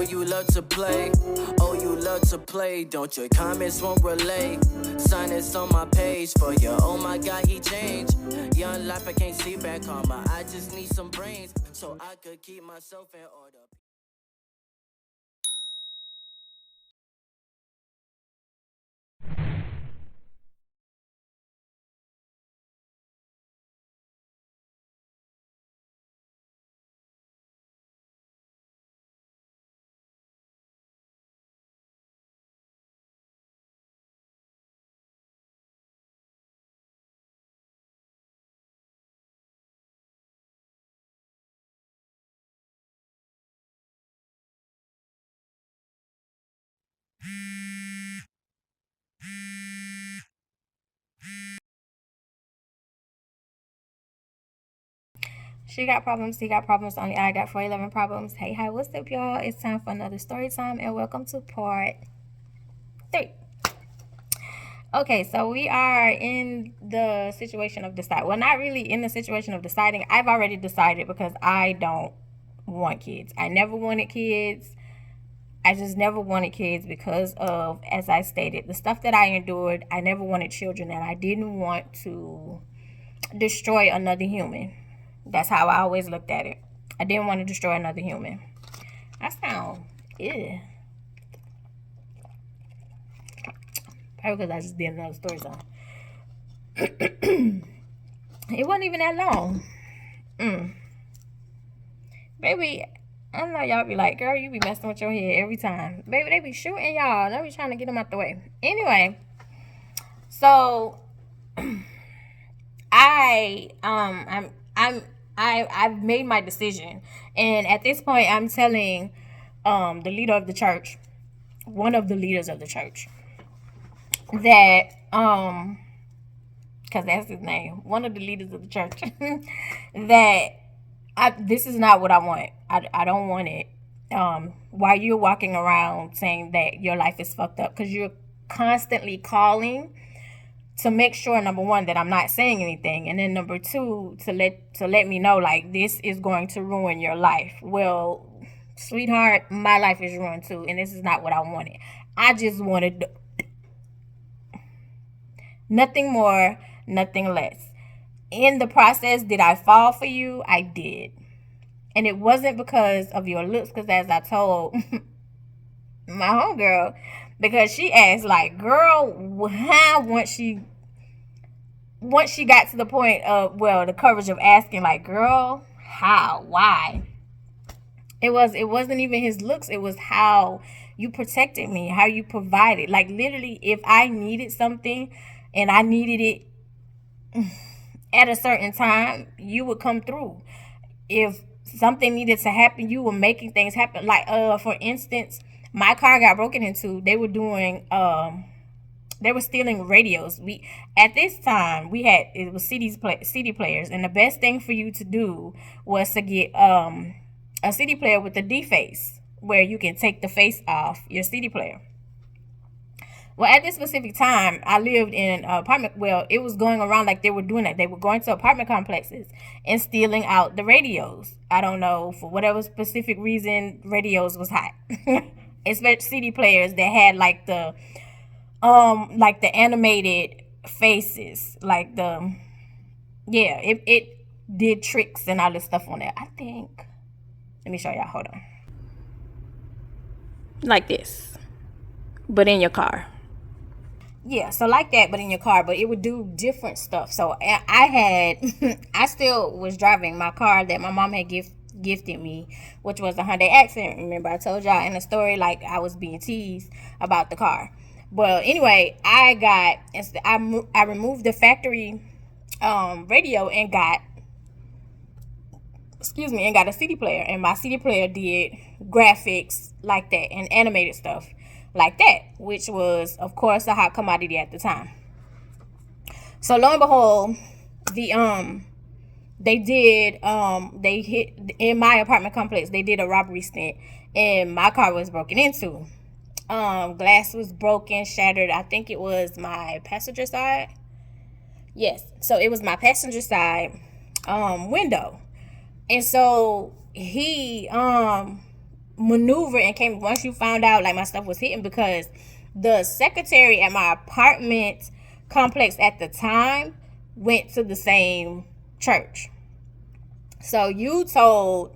you love to play. Oh, you love to play. Don't your comments won't relay. Sign this on my page for you. Oh my God, he changed. Young life, I can't see back karma. I just need some brains so I could keep myself in order. She got problems, he got problems, only I got 411 problems. Hey, hi, what's up, y'all? It's time for another story time, and welcome to part 3. Okay, so we are in the situation of decide. Well, not really in the situation of deciding. I've already decided because I don't want kids. I never wanted kids. I just never wanted kids because of, as I stated, the stuff that I endured. I never wanted children, and I didn't want to destroy another human. That's how I always looked at it. I didn't want to destroy another human. I sound ew. Probably because I just did another story time. It wasn't even that long. Baby, I know y'all be like, girl, you be messing with your head every time. Baby, they be shooting y'all. They be trying to get them out the way. Anyway, so I've made my decision, and at this point, I'm telling the leader of the church, one of the leaders of the church, that because that's his name, one of the leaders of the church, that this is not what I want. I don't want it. While you're walking around saying that your life is fucked up, because you're constantly calling to make sure, number one, that I'm not saying anything, and then number two, to let me know, like, this is going to ruin your life. Well, sweetheart, my life is ruined too, and this is not what I wanted. I just wanted nothing more, nothing less. In the process, did I fall for you? I did. And it wasn't because of your looks, because as I told my homegirl, because she asked, like, girl, how, once she got to the point of, well, the courage of asking, like, girl, how, why? It wasn't even his looks. It was how you protected me, how you provided. Like, literally, if I needed something and I needed it at a certain time, you would come through. If something needed to happen, you were making things happen. Like, for instance, my car got broken into. They were doing they were stealing radios. We, at this time, we had, it was CD players, and the best thing for you to do was to get a CD player with a deface, where you can take the face off your CD player. Well, at this specific time, I lived in an apartment. Well, it was going around like they were doing that. They were going to apartment complexes and stealing out the radios. I don't know, for whatever specific reason, radios was hot. Especially CD players that had like the animated faces, like the, yeah, it did tricks and all this stuff on there. I think, let me show y'all. Hold on. Like this, but in your car. Yeah, so like that, but in your car, but it would do different stuff. So I had, I still was driving my car that my mom had gifted me, which was a Hyundai Accent. Remember, I told y'all in the story, like, I was being teased about the car. Well, anyway, I removed the factory radio and got a CD player, and my CD player did graphics like that and animated stuff like that, which was, of course, a hot commodity at the time. So lo and behold, they hit in my apartment complex. They did a robbery stint, and my car was broken into. Glass was broken, shattered. I think it was my passenger side. Yes, so it was my passenger side window, and so he maneuver and came once you found out like my stuff was hidden, because the secretary at my apartment complex at the time went to the same church. So you told,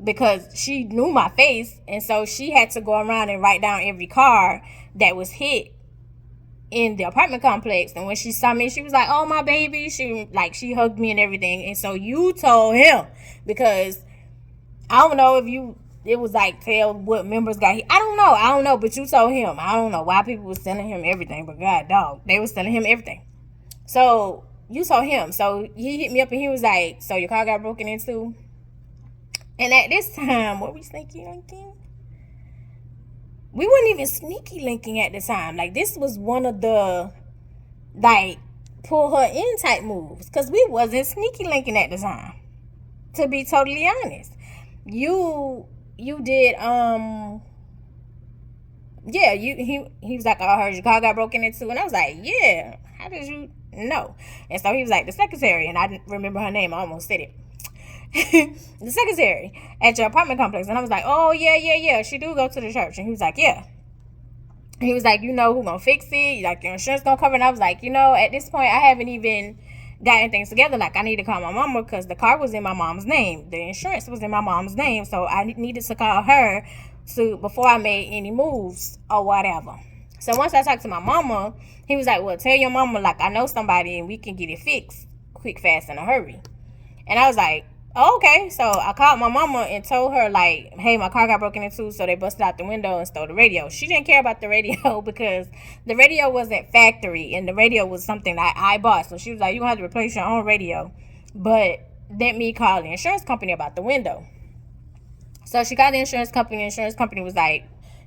because she knew my face, and so she had to go around and write down every car that was hit in the apartment complex. And when she saw me, she was like, "Oh, my baby." She hugged me and everything. And so you told him, because I don't know if it was like tell what members got hit. I don't know, but you told him. I don't know why people was telling him everything, but God dog, they was telling him everything. So you told him. So he hit me up and he was like, "So your car got broken into?" And at this time, what we sneaky linking? We weren't even sneaky linking at the time. Like, this was one of the, like, pull her in type moves. Because we wasn't sneaky linking at the time. To be totally honest. You did, yeah, he was like, "I heard your car got broken into." And I was like, "Yeah, how did you know?" And so he was like, "The secretary," and I didn't remember her name. I almost said it. "The secretary at your apartment complex." And I was like, "Oh, yeah, she do go to the church." And he was like, "Yeah." And he was like, "You know who gonna fix it? Like, your insurance gonna cover it?" And I was like, at this point, I haven't even gotten things together. Like, I need to call my mama, because the car was in my mom's name. The insurance was in my mom's name. So I needed to call her before I made any moves or whatever. So once I talked to my mama, he was like, "Well, tell your mama, like, I know somebody and we can get it fixed quick, fast, in a hurry." And I was like, "Oh, okay." So I called my mama and told her, like, "Hey, my car got broken into, so they busted out the window and stole the radio." She didn't care about the radio because the radio wasn't factory and the radio was something that I bought. So she was like, "You gonna have to replace your own radio." But let me call the insurance company about the window. So she called the insurance company. The insurance company was like,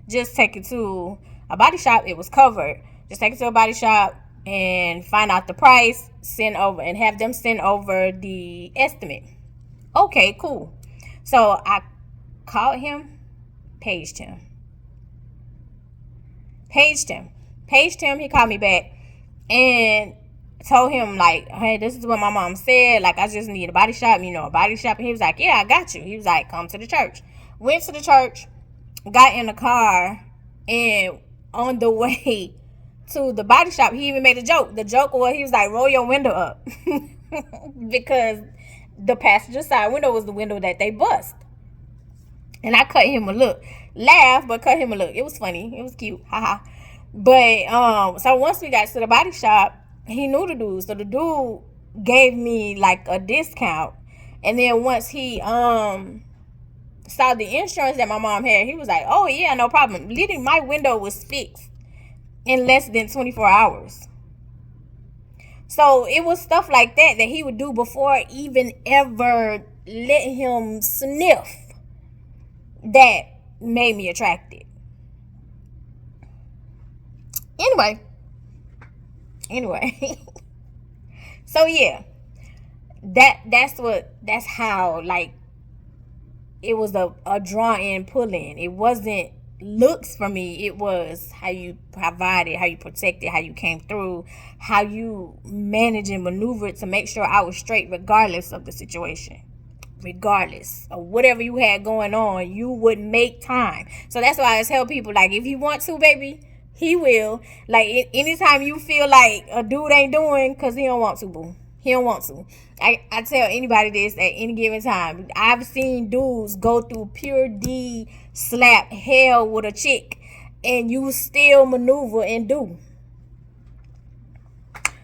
"Just take it to a body shop. It was covered. Just take it to a body shop and find out the price, and have them send over the estimate." Okay, cool. So I called him, paged him. He called me back and told him, like, "Hey, this is what my mom said. Like, I just need a body shop, a body shop." And he was like, "Yeah, I got you." He was like, "Come to the church." Went to the church, got in the car, and on the way to the body shop, he even made a joke. The joke was, he was like, "Roll your window up." Because the passenger side window was the window that they bust. And I cut him a look. Laugh, but cut him a look. It was funny. It was cute. Haha. But so once we got to the body shop, he knew the dude. So the dude gave me like a discount. And then once he saw the insurance that my mom had, he was like, "Oh yeah, no problem." Literally, my window was fixed in less than 24 hours. So it was stuff like that he would do before even ever let him sniff that made me attracted. Anyway. So yeah. That's how, like, it was a draw in, pull in. It wasn't looks for me. It was how you provided, how you protected, how you came through, how you managed and maneuvered to make sure I was straight regardless of the situation. Regardless of whatever you had going on, you would make time. So that's why I tell people, like, if you want to, baby, he will. Like, anytime you feel like a dude ain't doing, because he don't want to, boo. He don't want to. I tell anybody this at any given time. I've seen dudes go through pure D slap hell with a chick, and you still maneuver and do.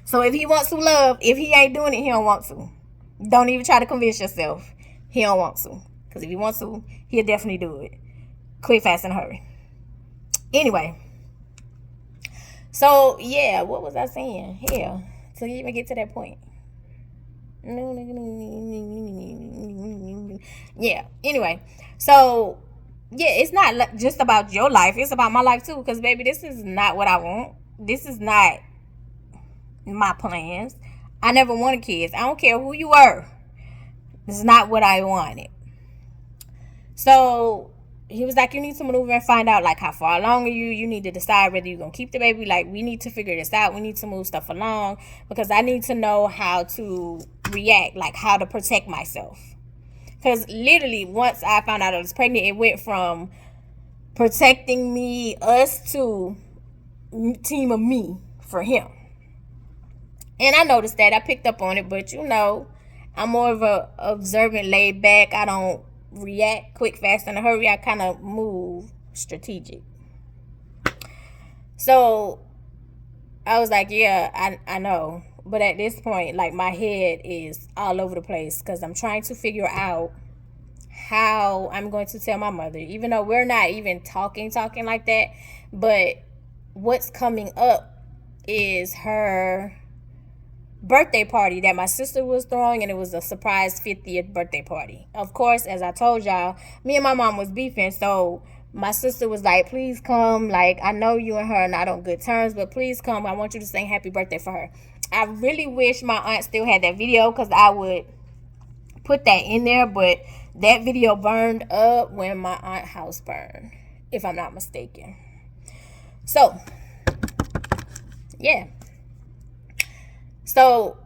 So if he wants to love, if he ain't doing it, he don't want to. Don't even try to convince yourself. He don't want to. Because if he wants to, he'll definitely do it. Quick, fast, in a hurry. Anyway. So, yeah. What was I saying? Hell. To even get to that point. Yeah. Anyway. So, yeah. It's not just about your life. It's about my life, too. Because, baby, this is not what I want. This is not my plans. I never wanted kids. I don't care who you were. It's not what I wanted. So he was like, you need to maneuver and find out, like, how far along are you. You need to decide whether you're going to keep the baby. Like, we need to figure this out. We need to move stuff along because I need to know how to react, like how to protect myself. Because literally, once I found out I was pregnant, it went from protecting me, us, to team of me for him. And I noticed that. I picked up on it, but I'm more of a observant, laid back. I don't react quick, fast, in a hurry. I kind of move strategic. So I was like, yeah, I know. But at this point, like, my head is all over the place because I'm trying to figure out how I'm going to tell my mother, even though we're not even talking like that. But what's coming up is her birthday party that my sister was throwing, and it was a surprise 50th birthday party. Of course, as I told y'all, me and my mom was beefing, so my sister was like, please come, like, I know you and her are not on good terms, but please come, I want you to sing happy birthday for her. I really wish my aunt still had that video, because I would put that in there, but that video burned up when my aunt's house burned, if I'm not mistaken. So yeah, so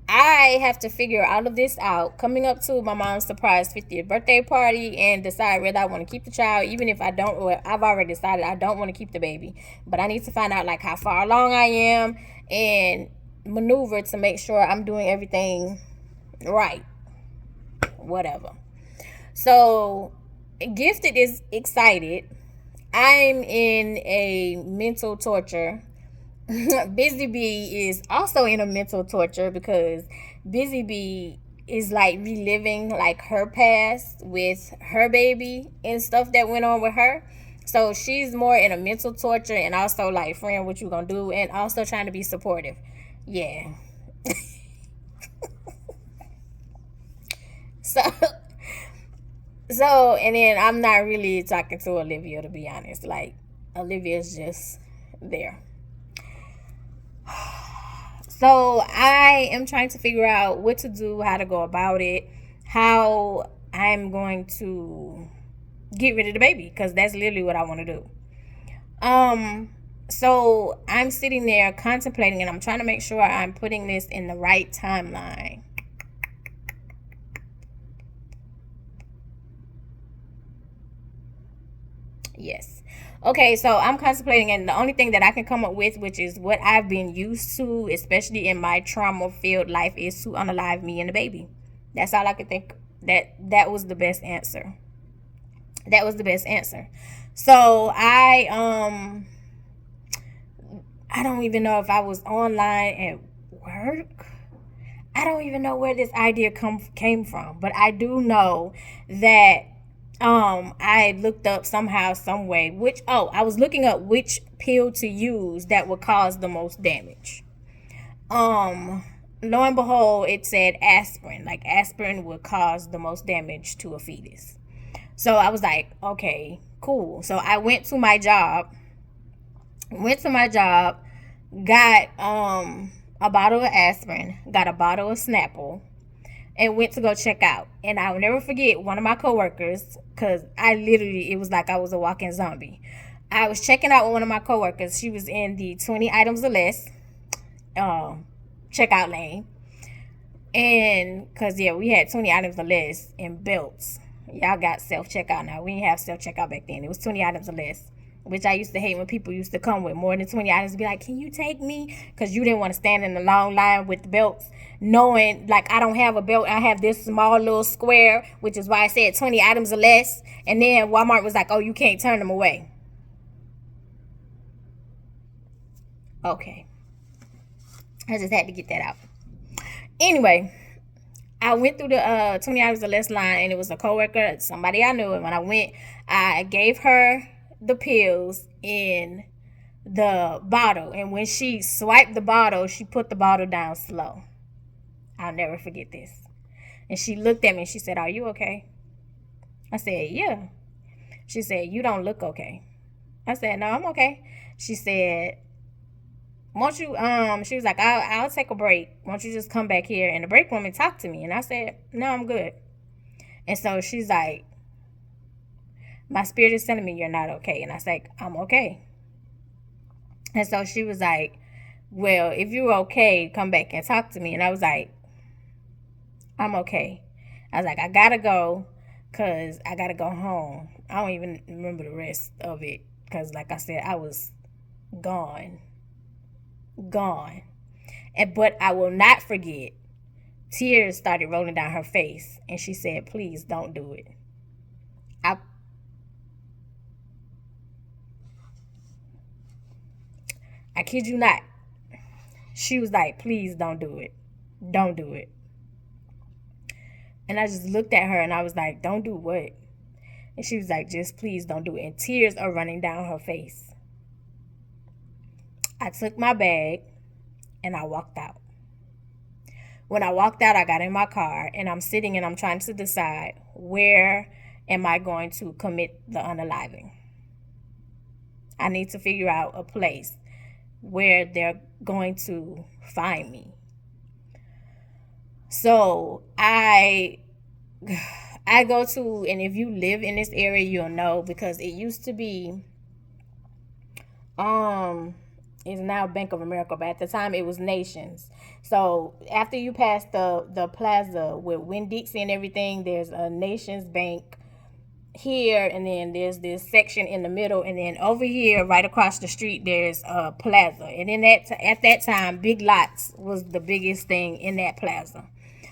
I have to figure all of this out coming up to my mom's surprise 50th birthday party and decide whether I want to keep the child. Even if I don't, well, I've already decided I don't want to keep the baby, but I need to find out like how far along I am and maneuver to make sure I'm doing everything right. Whatever. So Gifted is excited. I'm in a mental torture. Busy Bee is also in a mental torture because Busy Bee is like reliving like her past with her baby and stuff that went on with her. So she's more in a mental torture and also like, friend, what you gonna do? And also trying to be supportive. Yeah. So, and then I'm not really talking to Olivia, to be honest. Like, Olivia's just there. So I am trying to figure out what to do, how to go about it, how I'm going to get rid of the baby, because that's literally what I want to do. So I'm sitting there contemplating, and I'm trying to make sure I'm putting this in the right timeline. Yes. Okay, so I'm contemplating, and the only thing that I can come up with, which is what I've been used to, especially in my trauma-filled life, is to unalive me and the baby. That's all I could think. That was the best answer. That was the best answer. So I don't even know if I was online at work. I don't even know where this idea came from, but I do know that I looked up somehow, some way, I was looking up which pill to use that would cause the most damage. Lo and behold, it said aspirin. Like, aspirin would cause the most damage to a fetus. So I was like, okay, cool. So I went to my job, got a bottle of aspirin, got a bottle of Snapple, and went to go check out. And I will never forget one of my coworkers, because it was like I was a walking zombie. I was checking out with one of my coworkers. She was in the 20 items or less checkout lane. And because, yeah, we had 20 items or less and belts. Y'all got self-checkout now. We didn't have self-checkout back then. It was 20 items or less, which I used to hate when people used to come with more than 20 items and be like, can you take me? Because you didn't want to stand in the long line with the belts, knowing, like, I don't have a belt. I have this small little square, which is why I said 20 items or less. And then Walmart was like, oh, you can't turn them away. Okay. I just had to get that out. Anyway, I went through the 20 items or less line, and it was a coworker, somebody I knew. And when I went, I gave her the pills in the bottle, and when she swiped the bottle, she put the bottle down slow. I'll never forget this. And she looked at me and she said, are you okay? I said, yeah. She said, you don't look okay. I said, no, I'm okay. She said, won't you, she was like, I'll take a break. Won't you just come back here in the break room and talk to me? And I said, no, I'm good. And so she's like, my spirit is telling me you're not okay. And I was like, I'm okay. And so she was like, well, if you're okay, come back and talk to me. And I was like, I'm okay. I was like, I gotta go because I gotta go home. I don't even remember the rest of it because, like I said, I was gone. But I will not forget, tears started rolling down her face, and she said, please don't do it. I kid you not. She was like, please don't do it. Don't do it. And I just looked at her and I was like, don't do what? And she was like, just please don't do it. And tears are running down her face. I took my bag and I walked out. When I walked out, I got in my car and I'm sitting and I'm trying to decide, where am I going to commit the unaliving? I need to figure out a place where they're going to find me. So I go to, and if you live in this area, you'll know, because it used to be, it's now Bank of America, but at the time it was Nations. So after you pass the plaza with Winn-Dixie and everything, there's a Nations Bank here, and then there's this section in the middle, and then over here right across the street there's a plaza. And then at that time, Big Lots was the biggest thing in that plaza.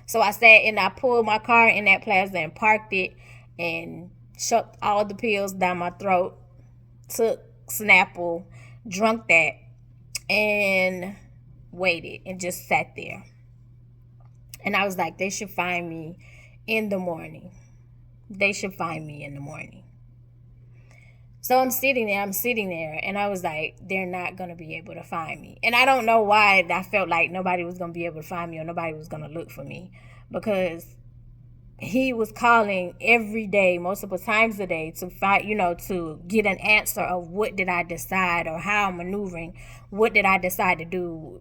So I sat and I pulled my car in that plaza and parked it and shoved all the pills down my throat, took Snapple, drunk that, and waited and just sat there. And I was like, they should find me in the morning. They should find me in the morning. So I'm sitting there, and I was like, they're not going to be able to find me. And I don't know why I felt like nobody was going to be able to find me or nobody was going to look for me, because he was calling every day, multiple times a day, to find, to get an answer of what did I decide or how I'm maneuvering, what did I decide to do,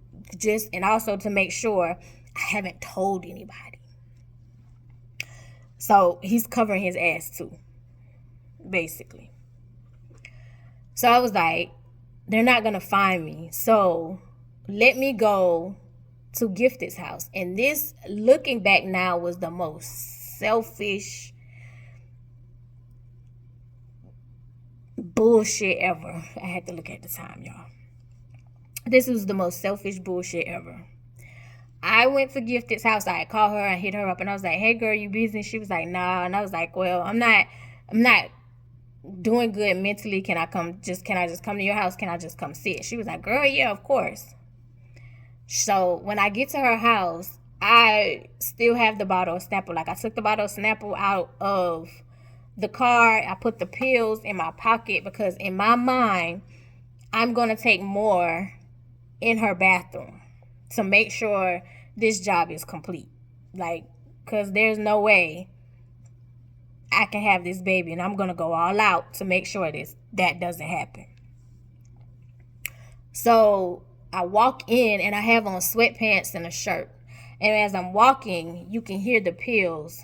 and also to make sure I haven't told anybody. So he's covering his ass too, basically. So I was like, they're not going to find me. So let me go to Gifted's house. And this, looking back now, was the most selfish bullshit ever. I had to look at the time, y'all. This was the most selfish bullshit ever. I went for Gifted's house. I called her and hit her up, and I was like, hey girl, you busy? And she was like, nah. And I was like, well, I'm not doing good mentally. Can I just come to your house? Can I just come sit? She was like, girl, yeah, of course. So when I get to her house, I still have the bottle of Snapple. Like, I took the bottle of Snapple out of the car. I put the pills in my pocket because in my mind, I'm going to take more in her bathroom to make sure this job is complete. Like, because there's no way I can have this baby, and I'm going to go all out to make sure that doesn't happen. So I walk in, and I have on sweatpants and a shirt. And as I'm walking, you can hear the pills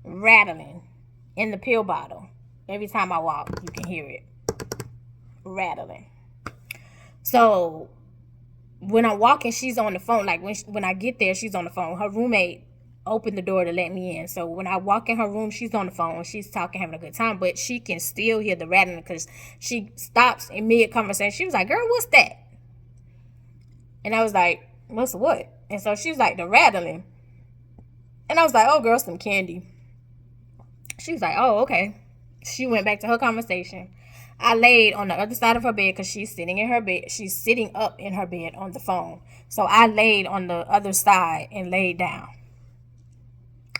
rattling in the pill bottle. Every time I walk, you can hear it rattling. So when I'm walking, she's on the phone. Like, when I get there, she's on the phone. Her roommate opened the door to let me in. So when I walk in her room, she's on the phone. She's talking, having a good time. But she can still hear the rattling because she stops in mid-conversation. She was like, girl, what's that? And I was like, what's what? And so she was like, the rattling. And I was like, oh, girl, some candy. She was like, oh, okay. She went back to her conversation. I laid on the other side of her bed because she's sitting in her bed. She's sitting up in her bed on the phone. So I laid on the other side and laid down.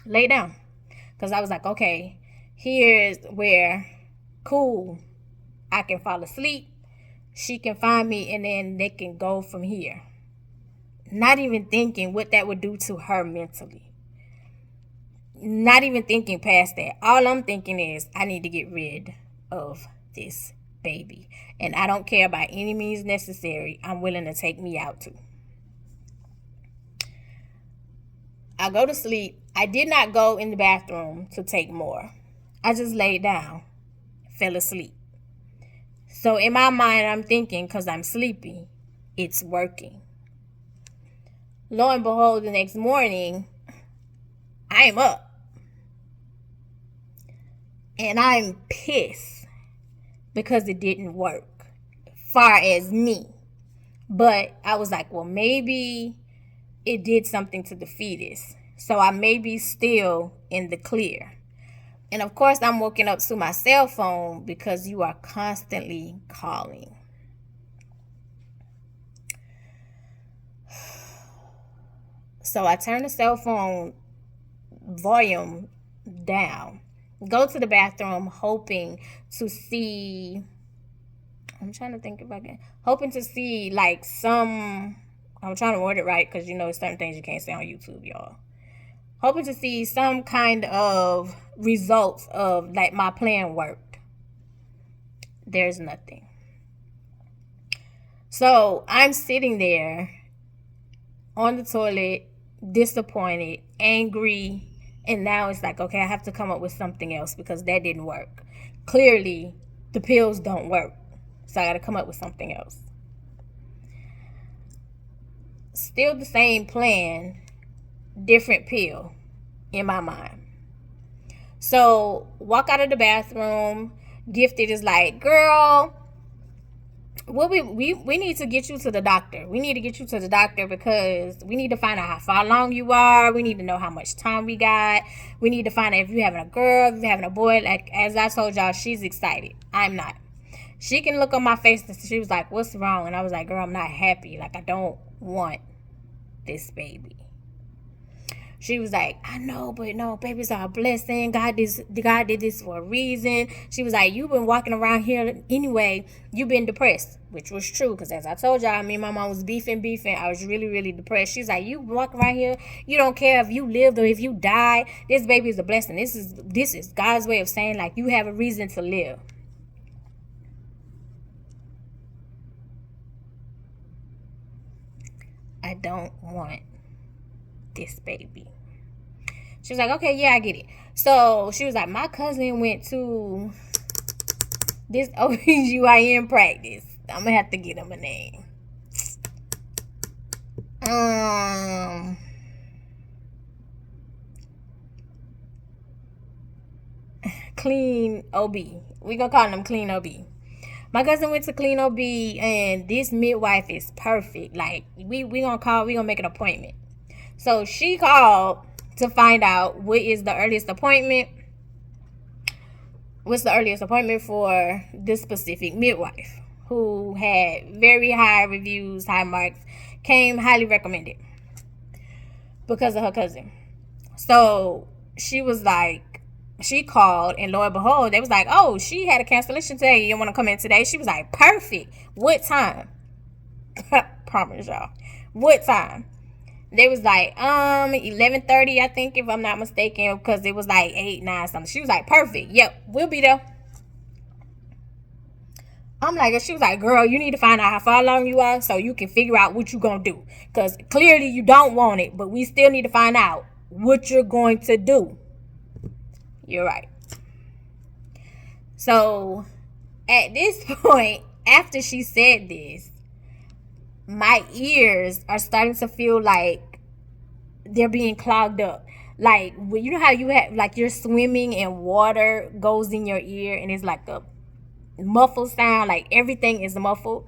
Because I was like, okay, here's where, cool, I can fall asleep. She can find me, and then they can go from here. Not even thinking what that would do to her mentally. Not even thinking past that. All I'm thinking is, I need to get rid of this baby. And I don't care by any means necessary. I'm willing to take me out too. I go to sleep. I did not go in the bathroom to take more. I just laid down, fell asleep. So in my mind, I'm thinking, because I'm sleepy, it's working. Lo and behold, the next morning, I'm up. And I'm pissed because it didn't work, far as me. But I was like, well, maybe it did something to the fetus. So I may be still in the clear. And of course, I'm waking up to my cell phone because you are constantly calling. So I turn the cell phone volume down, go to the bathroom, hoping to see, I'm trying to think if I can, hoping to see like some, I'm trying to word it right because you know certain things you can't say on YouTube, y'all. Hoping to see some kind of results of like my plan worked. There's nothing. So I'm sitting there on the toilet, disappointed, angry, and now it's like, okay, I have to come up with something else because that didn't work. Clearly, the pills don't work. So I got to come up with something else. Still the same plan, different pill in my mind. So walk out of the bathroom. Gifted is like, girl, we need to get you to the doctor. We need to get you to the doctor because we need to find out how far along you are. We need to know how much time we got. We need to find out if you're having a girl, if you're having a boy. Like, as I told y'all, she's excited. I'm not. She can look on my face and she was like, what's wrong? And I was like, girl, I'm not happy. Like, I don't want this baby. She was like, I know, but no, babies are a blessing. God did this for a reason. She was like, you've been walking around here anyway. You've been depressed, which was true. Because as I told y'all, me and my mom was beefing. I was really, really depressed. She's like, you walk around here. You don't care if you lived or if you die. This baby is a blessing. This is God's way of saying, like, you have a reason to live. I don't want this baby. She was like, okay, yeah, I get it. So she was like, my cousin went to this OBGYN practice. I'm going to have to get him a name. Clean OB. We going to call him Clean OB. My cousin went to Clean OB and this midwife is perfect. Like, we gonna make an appointment. So she called to find out what's the earliest appointment for this specific midwife who had very high reviews, high marks, came highly recommended because of her cousin. So she was like, she called and lo and behold, they was like, oh, she had a cancellation today. You want to come in today? She was like, perfect. What time? Promise y'all. What time? They was like, 11:30, I think, if I'm not mistaken, because it was like 8, 9 something. She was like, perfect. Yep, we'll be there. I'm like, she was like, girl, you need to find out how far along you are so you can figure out what you're going to do. Because clearly you don't want it, but we still need to find out what you're going to do. You're right. So at this point, after she said this, my ears are starting to feel like they're being clogged up. Like, you know how you have, like, you're swimming and water goes in your ear and it's like a muffled sound, like everything is muffled.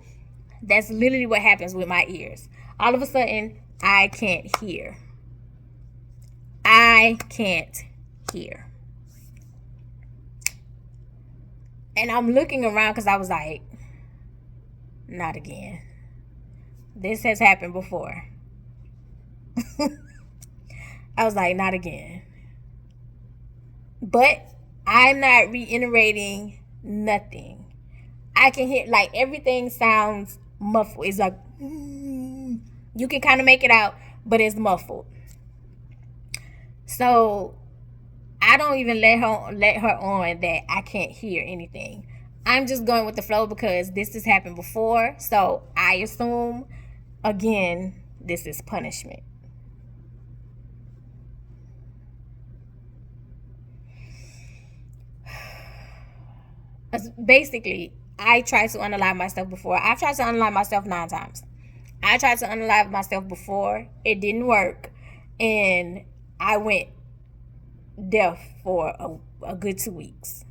That's literally what happens with my ears. All of a sudden, I can't hear. I can't hear. And I'm looking around because I was like, not again. This has happened before. I was like, not again. But I'm not reiterating nothing. I can hear, like, everything sounds muffled. It's like, you can kind of make it out, but it's muffled. So I don't even let her on that I can't hear anything. I'm just going with the flow because this has happened before. So I assume, again, this is punishment. Basically, I tried to unalive myself before. I've tried to unalive myself 9 times. I tried to unalive myself before. It didn't work. And I went deaf for a good 2 weeks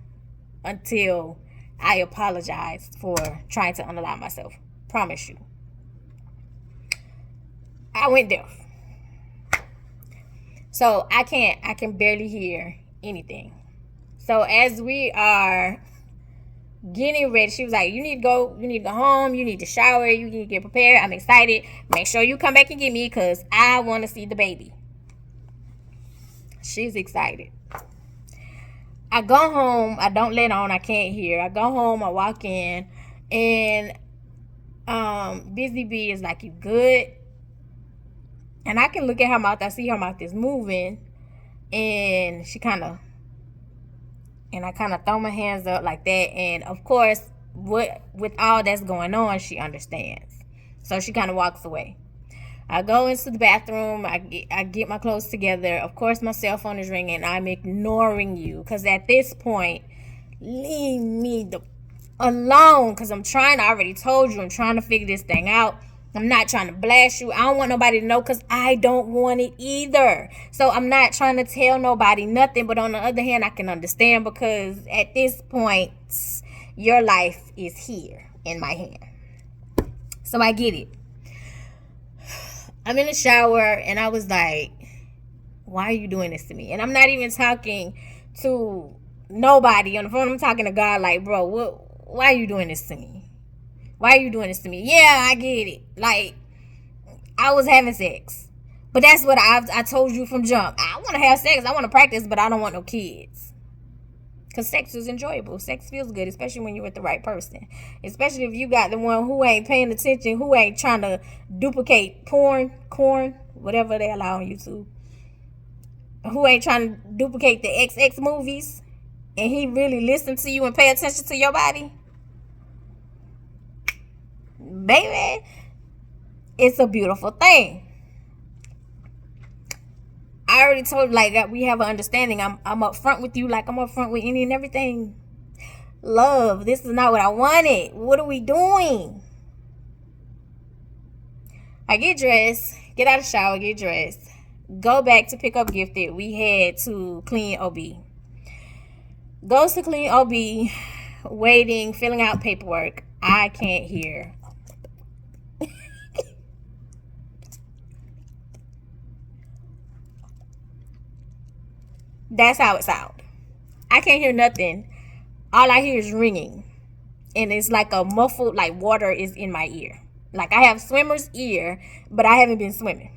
until I apologized for trying to unalive myself. Promise you. I went deaf. So I can barely hear anything. So as we are getting ready, she was like, you need to go home, you need to shower, you need to get prepared. I'm excited. Make sure you come back and get me because I want to see the baby. She's excited. I go home, I don't let on, I can't hear. I go home, I walk in, and Busy Bee is like, you good? And I can look at her mouth, I see her mouth is moving, and I kind of throw my hands up like that, and of course, with all that's going on, she understands. So she kind of walks away. I go into the bathroom, I get my clothes together. Of course, my cell phone is ringing. I'm ignoring you because at this point, leave me alone because I already told you, I'm trying to figure this thing out. I'm not trying to blast you. I don't want nobody to know because I don't want it either. So I'm not trying to tell nobody nothing. But on the other hand, I can understand because at this point, your life is here in my hand. So I get it. I'm in the shower and I was like, why are you doing this to me? And I'm not even talking to nobody on the phone. I'm talking to God like, bro, why are you doing this to me? Why are you doing this to me? Yeah, I get it. Like, I was having sex. But that's what I told you from jump. I want to have sex. I want to practice, but I don't want no kids. Because sex is enjoyable. Sex feels good, especially when you're with the right person. Especially if you got the one who ain't paying attention, who ain't trying to duplicate corn, whatever they allow on YouTube. Who ain't trying to duplicate the XX movies. And he really listens to you and pay attention to your body. Baby, it's a beautiful thing. I already told you, like, we have an understanding. I'm up front with you like I'm up front with any and everything. Love, this is not what I wanted. What are we doing? I get dressed, get out of the shower, get dressed, go back to pick up Gifted. We had to clean OB. Goes to clean OB, waiting, filling out paperwork. I can't hear. That's how it sounds. I can't hear nothing. All I hear is ringing. And it's like a muffled, like water is in my ear. Like I have swimmer's ear, but I haven't been swimming.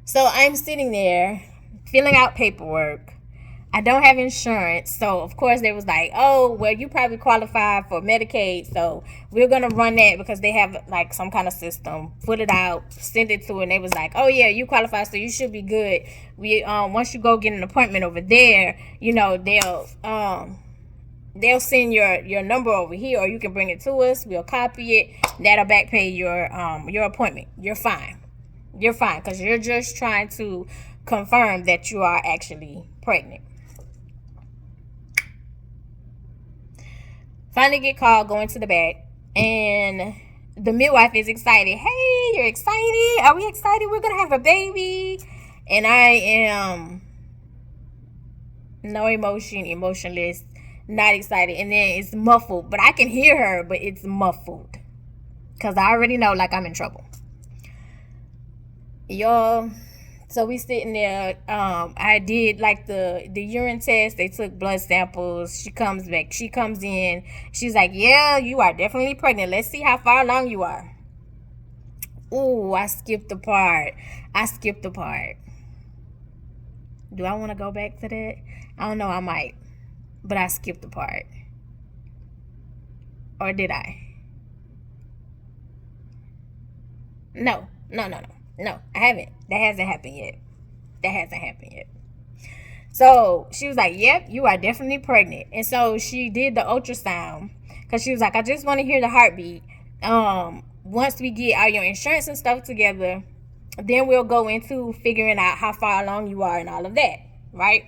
So I'm sitting there filling out paperwork. I don't have insurance. So, of course, they was like, oh, well, you probably qualify for Medicaid. So, we're going to run that because they have, like, some kind of system. Put it out, send it to it. And they was like, oh, yeah, you qualify, so you should be good. Once you go get an appointment over there, you know, they'll send your number over here, or you can bring it to us. We'll copy it. That'll back pay your appointment. You're fine. You're fine because you're just trying to confirm that you are actually pregnant. Finally get called, going to the back, and the midwife is excited. Hey, you're excited? Are we excited? We're gonna have a baby. And I am no emotion, emotionless, not excited. And then it's muffled, but I can hear her, but it's muffled because I already know, like, I'm in trouble. Y'all, so we sitting there. I did like the urine test. They took blood samples. She comes back. She comes in. She's like, yeah, you are definitely pregnant. Let's see how far along you are. Ooh, I skipped the part. Do I want to go back to that? I don't know. I might. But I skipped the part. Or did I? No, I haven't. That hasn't happened yet. So she was like, yep, you are definitely pregnant. And so she did the ultrasound because she was like, I just want to hear the heartbeat. Once we get all your insurance and stuff together, then we'll go into figuring out how far along you are and all of that, right?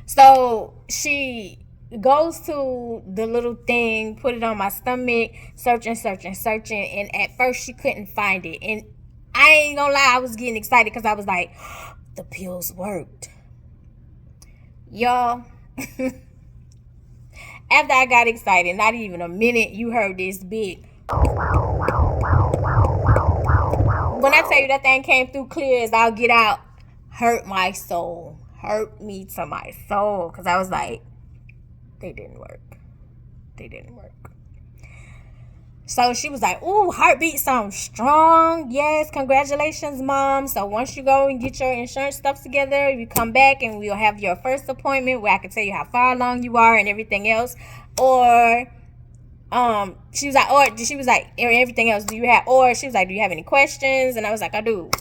So she goes to the little thing, put it on my stomach, searching. And at first she couldn't find it. And I ain't gonna lie, I was getting excited because I was like, the pills worked. Y'all, after I got excited, not even a minute, you heard this big. When I tell you that thing came through clear as I'll get out, hurt my soul. Hurt me to my soul. Because I was like, they didn't work. They didn't work. So she was like, ooh, heartbeat sounds strong. Yes, congratulations, Mom. So once you go and get your insurance stuff together, you come back and we'll have your first appointment where I can tell you how far along you are and everything else. Or she was like, everything else do you have? Or she was like, do you have any questions? And I was like, I do.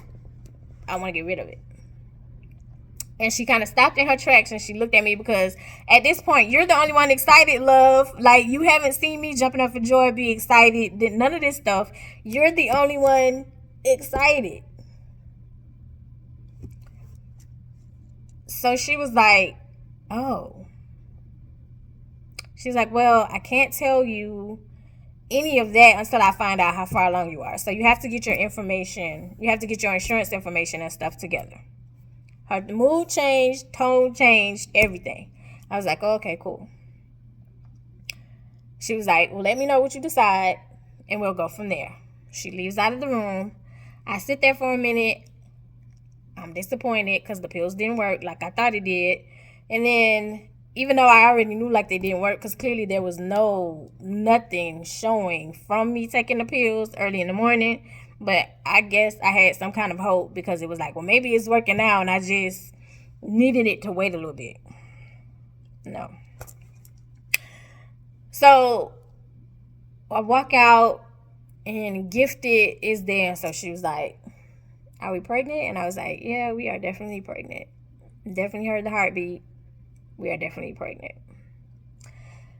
I want to get rid of it. And she kind of stopped in her tracks and she looked at me because at this point, you're the only one excited, love. Like, you haven't seen me jumping up for joy, be excited, none of this stuff. You're the only one excited. So she was like, oh. She's like, well, I can't tell you any of that until I find out how far along you are. So you have to get your information. You have to get your insurance information and stuff together. Her mood changed, tone changed, everything. I was like, oh, okay, cool. She was like, well, let me know what you decide, and we'll go from there. She leaves out of the room. I sit there for a minute. I'm disappointed because the pills didn't work like I thought it did. And then, even though I already knew like they didn't work, because clearly there was nothing showing from me taking the pills early in the morning. But I guess I had some kind of hope because it was like, well, maybe it's working now and I just needed it to wait a little bit. No. So I walk out and Gifted is there. So she was like, are we pregnant? And I was like, yeah, we are definitely pregnant. Definitely heard the heartbeat. We are definitely pregnant.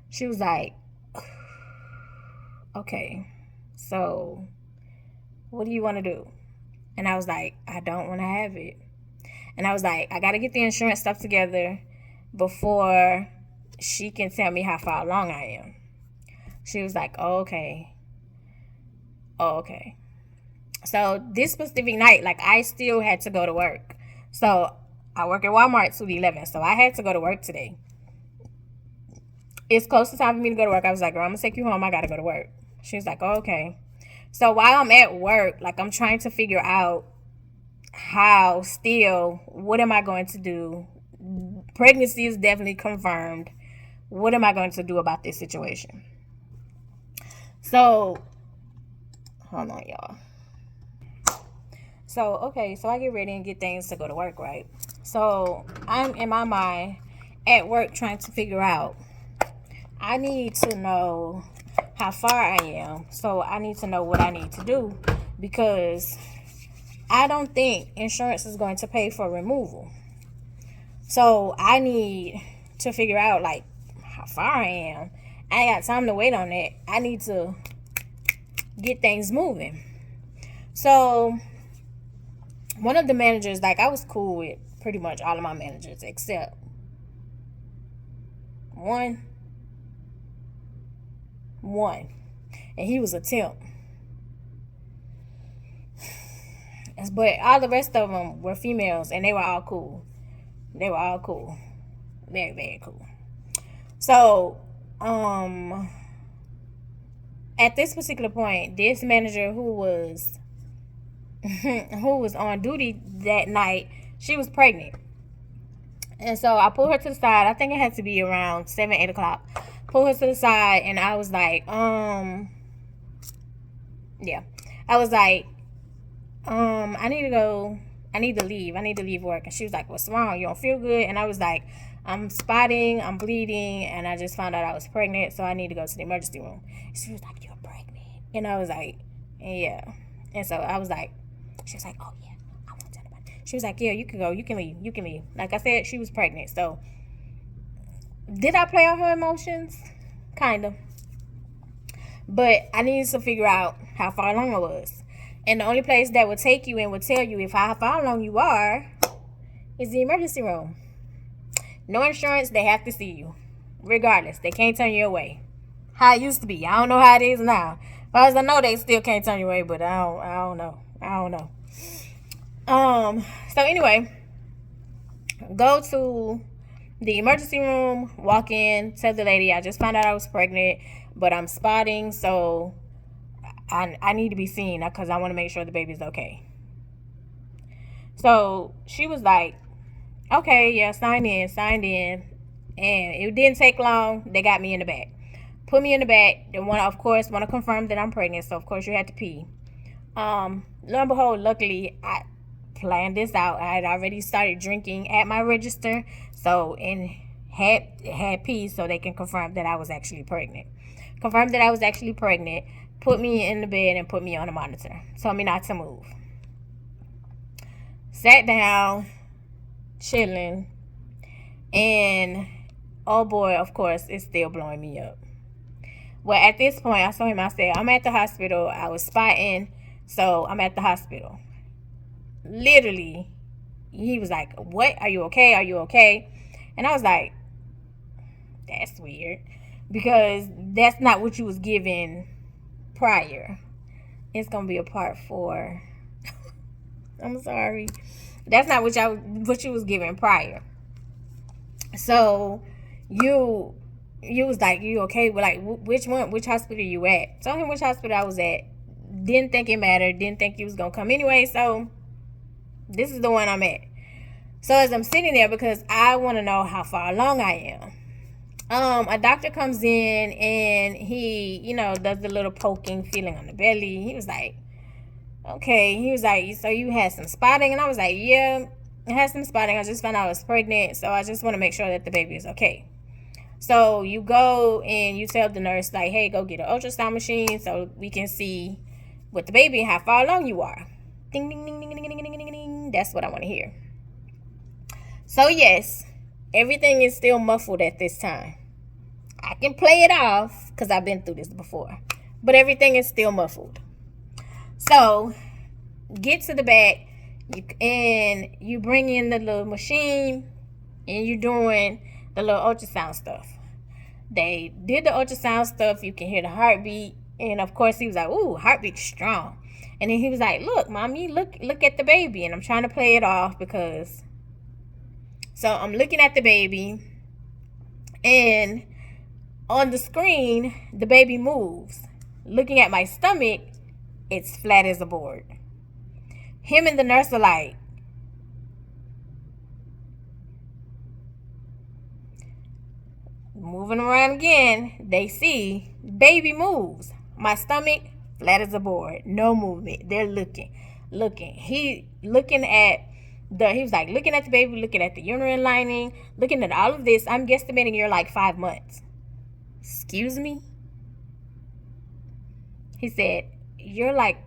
She was like, okay, so what do you want to do? And I was like, I don't want to have it. And I was like, I got to get the insurance stuff together before she can tell me how far along I am. She was like, oh, okay. Oh, okay. So this specific night, like, I still had to go to work. So I work at Walmart 2 to 11. So I had to go to work today. It's close to time for me to go to work. I was like, girl, I'm going to take you home. I got to go to work. She was like, oh, okay. So while I'm at work, like, I'm trying to figure out what am I going to do? Pregnancy is definitely confirmed. What am I going to do about this situation? So, hold on, y'all. So, okay, so I get ready and get things to go to work, right? So, I'm in my mind at work trying to figure out, I need to know how far I am. So I need to know what I need to do because I don't think insurance is going to pay for removal. So I need to figure out like how far I am. I ain't got time to wait on that. I need to get things moving. So one of the managers, like, I was cool with pretty much all of my managers except one, and he was a temp. But all the rest of them were females, and they were all cool. They were all cool. Very, very cool. So, at this particular point, this manager who was on duty that night, she was pregnant. And so I pulled her to the side. I think it had to be around 7, 8 o'clock. Pulled her to the side, and I was like, yeah. I was like, I need to go. I need to leave. I need to leave work. And she was like, what's wrong? You don't feel good? And I was like, I'm spotting, I'm bleeding, and I just found out I was pregnant, so I need to go to the emergency room. She was like, you're pregnant. And I was like, yeah. And so I was like, she was like, oh, yeah, I won't tell anybody. She was like, yeah, you can go. You can leave. You can leave. Like I said, she was pregnant. So did I play on her emotions? Kind of. But I needed to figure out how far along I was. And the only place that would take you and would tell you how far along you are is the emergency room. No insurance, they have to see you. Regardless, they can't turn you away. How it used to be. I don't know how it is now. As far as I know, they still can't turn you away, but I don't know. So anyway, Go to the emergency room, walk in, tell the lady, I just found out I was pregnant, but I'm spotting, so I need to be seen because I want to make sure the baby's okay. So she was like, okay, yeah, signed in. And it didn't take long. They got me in the back. Put me in the back. They want to confirm that I'm pregnant. So, of course, you had to pee. Lo and behold, luckily, I planned this out. I had already started drinking at my register. So, and had pee so they can confirm that I was actually pregnant. Confirmed that I was actually pregnant. Put me in the bed and put me on a monitor. Told me not to move. Sat down, chilling, and oh boy, of course, it's still blowing me up. Well, at this point, I told him, I said, I'm at the hospital. I was spotting, so I'm at the hospital. Literally, he was like, what? Are you okay? Are you okay? And I was like, that's weird, because that's not what you was given prior. It's going to be a part 4. I'm sorry. That's not what you was given prior. So you was like, you okay? Well, like, which hospital you at? Told him which hospital I was at. Didn't think it mattered. Didn't think he was gonna come anyway. So this is the one I'm at. So as I'm sitting there, because I want to know how far along I am, a doctor comes in and he, does the little poking, feeling on the belly. He was like, okay. He was like, so you had some spotting? And I was like, yeah, I had some spotting. I just found out I was pregnant, so I just want to make sure that the baby is okay. So you go and you tell the nurse, like, hey, go get an ultrasound machine so we can see with the baby how far along you are. Ding, ding, ding, ding, ding, ding, ding, ding, ding. That's what I want to hear. So yes, everything is still muffled at this time. I can play it off because I've been through this before, but everything is still muffled. So get to the back, and you bring in the little machine, and you're doing the little ultrasound stuff. They did the ultrasound stuff. You can hear the heartbeat, and of course he was like, "Ooh, heartbeat's strong." And then he was like, "Look, mommy, look at the baby." And I'm trying to play it off because, so I'm looking at the baby, and on the screen the baby moves. Looking at my stomach, it's flat as a board. Him and the nurse are like, moving around again. They see baby moves. My stomach flat as a board, no movement. They're looking. He was like looking at the baby, looking at the uterine lining, looking at all of this. I'm guesstimating you're like 5 months. Excuse me? He said, you're like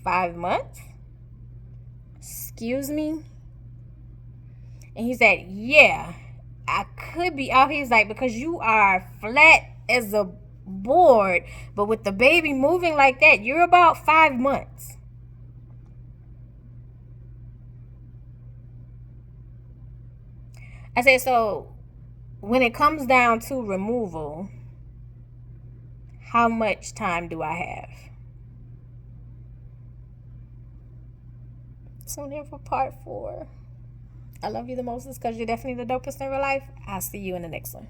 5 months? Excuse me? And he said, yeah, I could be off. He's like, because you are flat as a board, but with the baby moving like that, you're about 5 months. I said, so when it comes down to removal, how much time do I have? Tune in for part 4. I love you the most because you're definitely the dopest in real life. I'll see you in the next one.